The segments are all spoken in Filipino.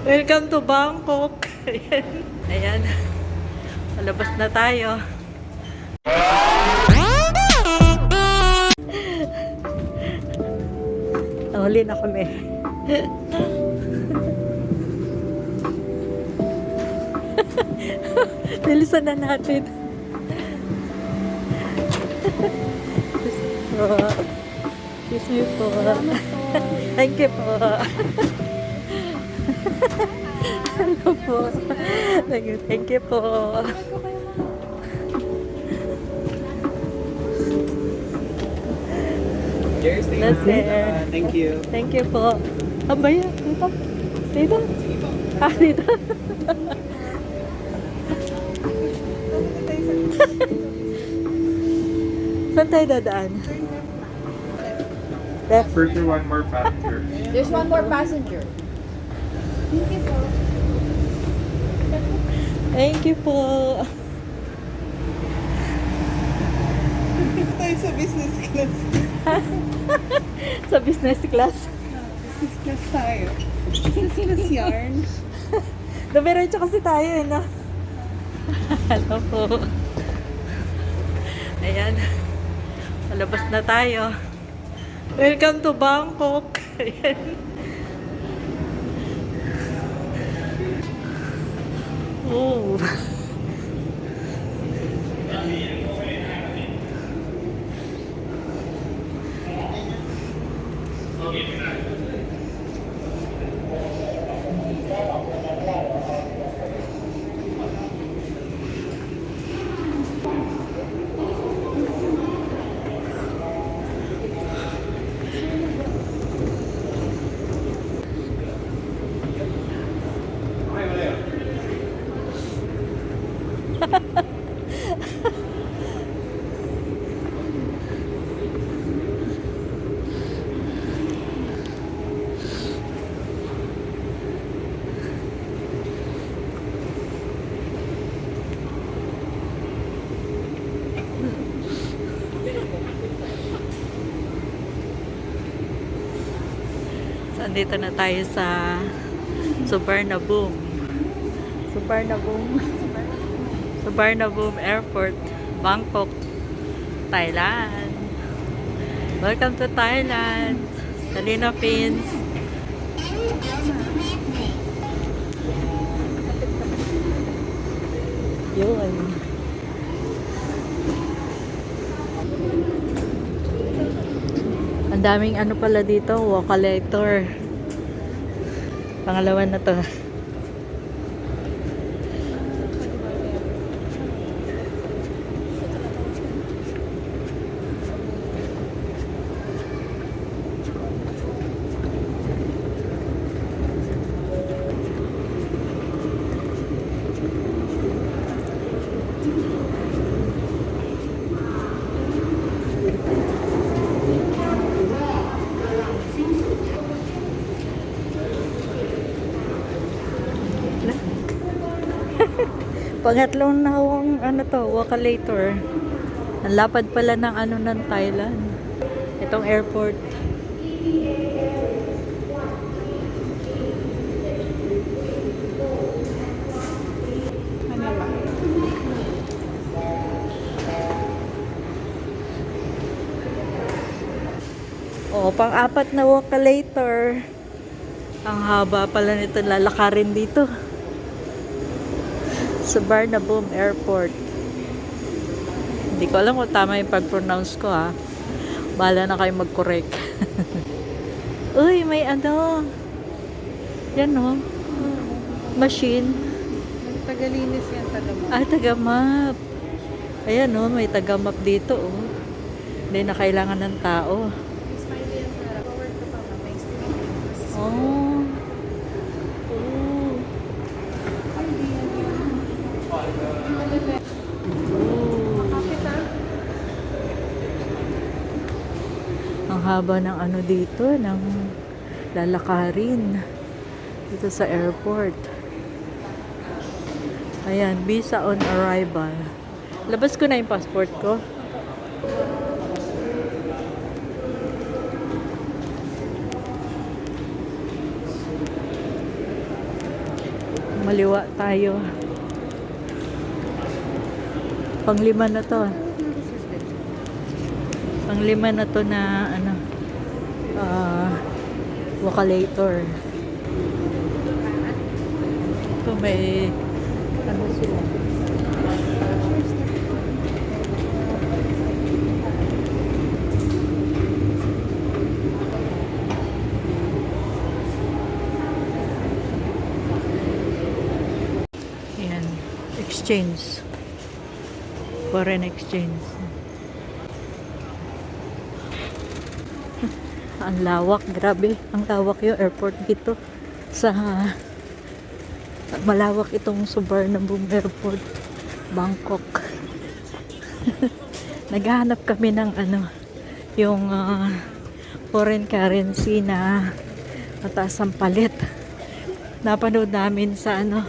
Welcome to Bangkok. Ayan. Ayan. Palabas na tayo. Nahuli na kami. Nilisan na natin. Excuse me po. Thank you po. Hello po. Thank you po. Cheers, That's it. thank you. Thank you po. Abaya, dito. Dito. Ah, dito. Saan tayo dadaan? Left. Further one more passenger. There's one more passenger. Thank you po. Tayo sa business class. Sa business class. Business class tayo. Business class yarn. Dumiretso kasi tayo eh, no? Hello po. Ayan. Palabas na tayo. Welcome to Bangkok. Ayan. Oh. So, andito na tayo sa Suvarnabhumi. Suvarnabhumi Airport, Bangkok, Thailand. Welcome to Thailand. Salina Fins. Yun. Ang daming ano pala dito, walk collector. Pangalawa na to. Pangatlong na ano to, walkalator. Ang lapad pala ng ano ng Thailand. Itong airport. Manila. Oh, pang-apat na walkalator. Ang haba pala nito, lalakarin dito. Suvarnabhumi Airport. Hindi ko alam kung tama yung pag-pronounce ko, ha. Bahala na kayo mag-correct. Uy, may ano. Yan, no? Machine. Tagalinis yan, taga-map. Ah, taga-map. Ayan, no? May taga-map dito, oh. Hindi na kailangan ng tao. Smiley yan sa forward ko pa, may experience. Oh. Ang haba ng ano dito, ng lalakarin dito sa airport. Ayan, visa on arrival. Labas ko na yung passport ko. Maliwa tayo. Panglima na to. Panglima na to na ano, Wakalator. Ito may ano sila. Ayan, exchange. Foreign exchange. Ang lawak, grabe. Ang lawak yung airport dito. Sa malawak itong Suvarnabhumi Airport, Bangkok. Naghahanap kami ng ano, yung foreign currency na mataas ang palit. Napanood namin sa ano,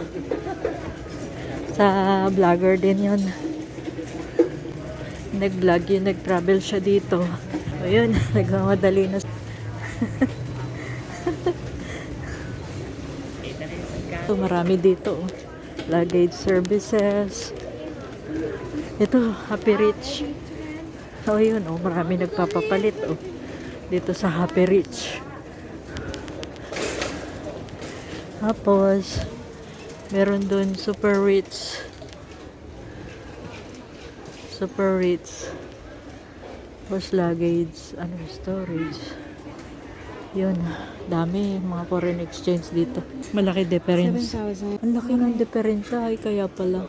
sa vlogger din yun. Nag-vlog yun, nag-travel siya dito. Ayun, nagmamadali na. So, marami dito. Luggage services. Ito, Happy Rich. Oh, yun, oh, marami nagpapapalit, oh. Dito sa Happy Rich. Tapos, meron dun Super Rich. Super Rich. Tapos luggage, ano, storage. Yun, dami mga foreign exchange dito. Malaki difference. 7,000. Ang laki ng difference ay kaya pala.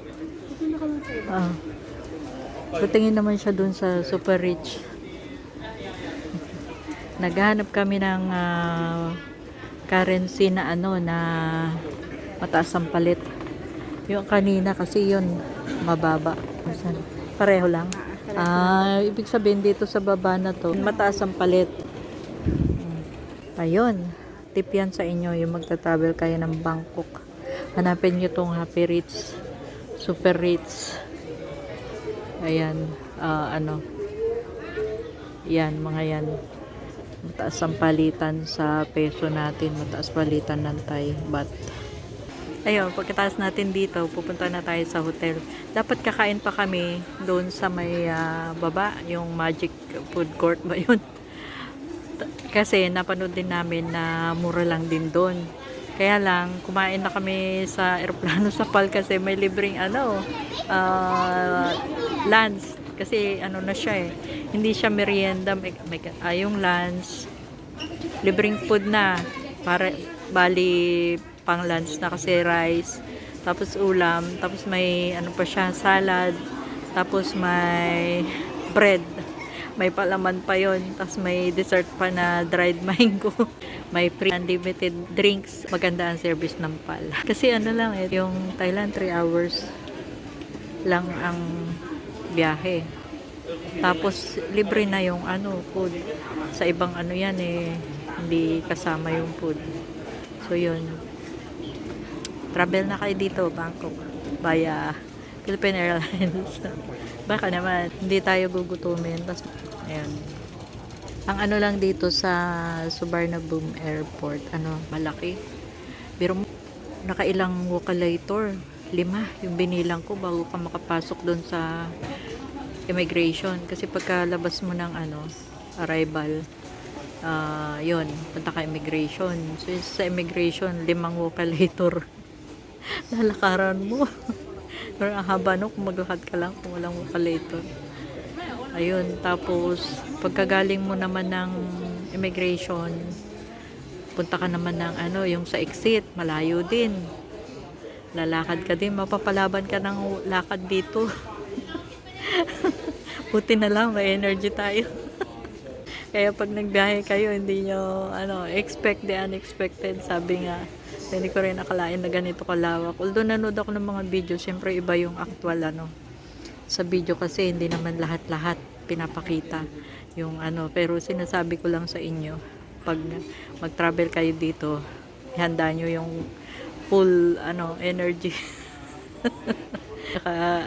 Patingin naman siya dun sa Super Rich. Naghahanap kami ng currency na ano, na mataas ang palit. Yung kanina kasi yun mababa. Pareho lang. Ibig sabihin dito sa baba na to, mataas ang palit. Ayun, tip yan sa inyo yung magta-travel kayo ng Bangkok. Hanapin nyo tong Happy Rich, Super Rich. Ayan, ano, yan, mga yan. Mataas ang palitan sa peso natin, mataas palitan ng Thai baht. Ayun, pagkatapos natin dito, pupunta na tayo sa hotel. Dapat kakain pa kami doon sa may baba, yung Magic Food Court ba yun? Kasi napanood din namin na mura lang din doon. Kaya lang, kumain na kami sa aeroplano sa PAL kasi may libreng ano, lunch. Kasi ano na siya eh, hindi siya merienda, yung lunch, libreng food na, para bali pang lunch na kasi rice, tapos ulam, tapos may ano pa siya, salad, tapos may bread, may palaman pa yon, tapos may dessert pa na dried mango, may free unlimited drinks. Maganda ang service ng PAL. Kasi ano lang eh, yung Thailand 3 hours lang ang biyahe. Tapos libre na yung ano, food. Sa ibang ano yan eh, hindi kasama yung food. So yun. Travel na kayo dito, Bangkok, via Philippine Airlines. Baka naman, hindi tayo gugutumin. Tapos, ayan. Ang ano lang dito sa Suvarnabhumi Airport, ano, malaki. Pero nakailang Wakalator, 5 yung binilang ko bago ka makapasok doon sa immigration. Kasi pagkalabas mo ng ano, arrival, yun, punta ka immigration. So, sa immigration, 5 Wakalator. Lalakaran mo. Pero ang haba no, kung maglakad ka lang kung walang Wakalator. Ayun, tapos pagkagaling mo naman ng immigration, punta ka naman ng ano, yung sa exit, malayo din. Lalakad ka din, mapapalaban ka ng lakad dito. Buti na lang, may energy tayo. Kaya pag nagbiyahe kayo, hindi nyo expect the unexpected. Sabi nga, hindi ko rin akalain na ganito kalawak. Although nanood ako ng mga video, syempre iba yung actual sa video kasi hindi naman lahat-lahat pinapakita yung pero sinasabi ko lang sa inyo, pag mag-travel kayo dito, ihanda nyo yung full energy. Saka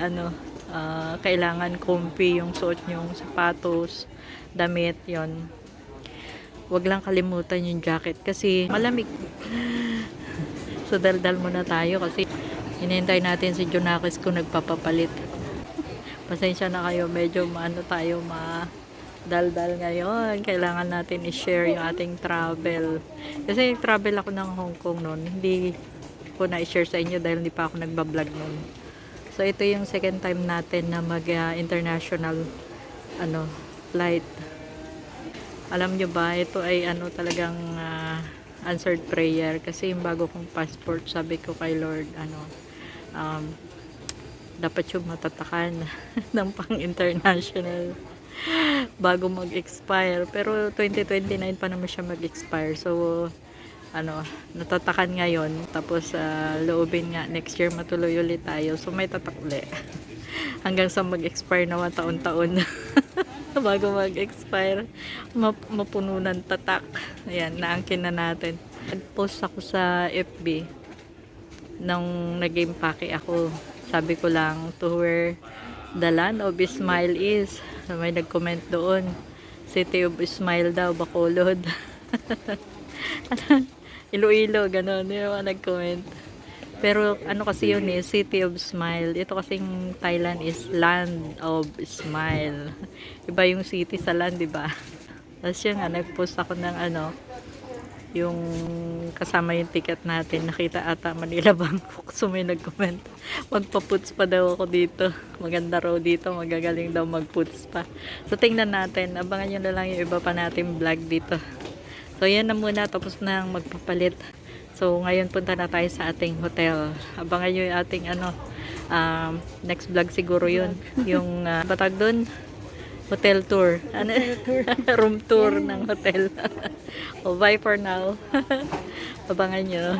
kailangan comfy yung suot nyong sapatos, damit, yon. Wag lang kalimutan yung jacket kasi malamig. So daldal muna tayo kasi Hinihintay natin si Junakis kung nagpapapalit. Pasensya na kayo, medyo maano tayo, daldal ngayon. Kailangan natin i-share yung ating travel. Kasi travel ako ng Hong Kong noon. Hindi ko na-share sa inyo dahil hindi pa ako nagbablog noon. So ito yung second time natin na mag-international flight. Alam nyo ba, ito ay talagang answered prayer. Kasi yung bago kong passport, sabi ko kay Lord, dapat yung matatakan ng pang-international bago mag-expire. Pero 2029 pa naman siya mag-expire. So, natatakan ngayon. Tapos, loobin nga, next year matuloy ulit tayo. So, may tatakli. Hanggang sa mag-expire naman taon-taon. Bago mag-expire, mapuno ng tatak. Ayan, naangkin na natin. Nag-post ako sa FB nung nag-impake ako. Sabi ko lang, to where the land of Ismail is. May nag-comment doon. City of Ismail daw, Bacolod. Iloilo, gano'n. Yung nag-comment. Pero kasi yun City of Smile. Ito kasing Thailand is Land of Smile. Iba yung city sa land, diba? Tapos yun nga, nag-post ako ng yung kasama yung ticket natin. Nakita ata Manila Bangkok. So may nag-comment. Magpa-puts pa daw ako dito. Maganda raw dito. Magagaling daw mag-puts pa. So tingnan natin. Abangan nyo na lang yung iba pa natin vlog dito. So yan na muna. Tapos na ang magpapalit. So ngayon punta na tayo sa ating hotel. Abangan nyo yung ating next vlog siguro yun. Yung batag doon. Hotel tour. Room tour ng hotel. Bye for now. Abangan nyo.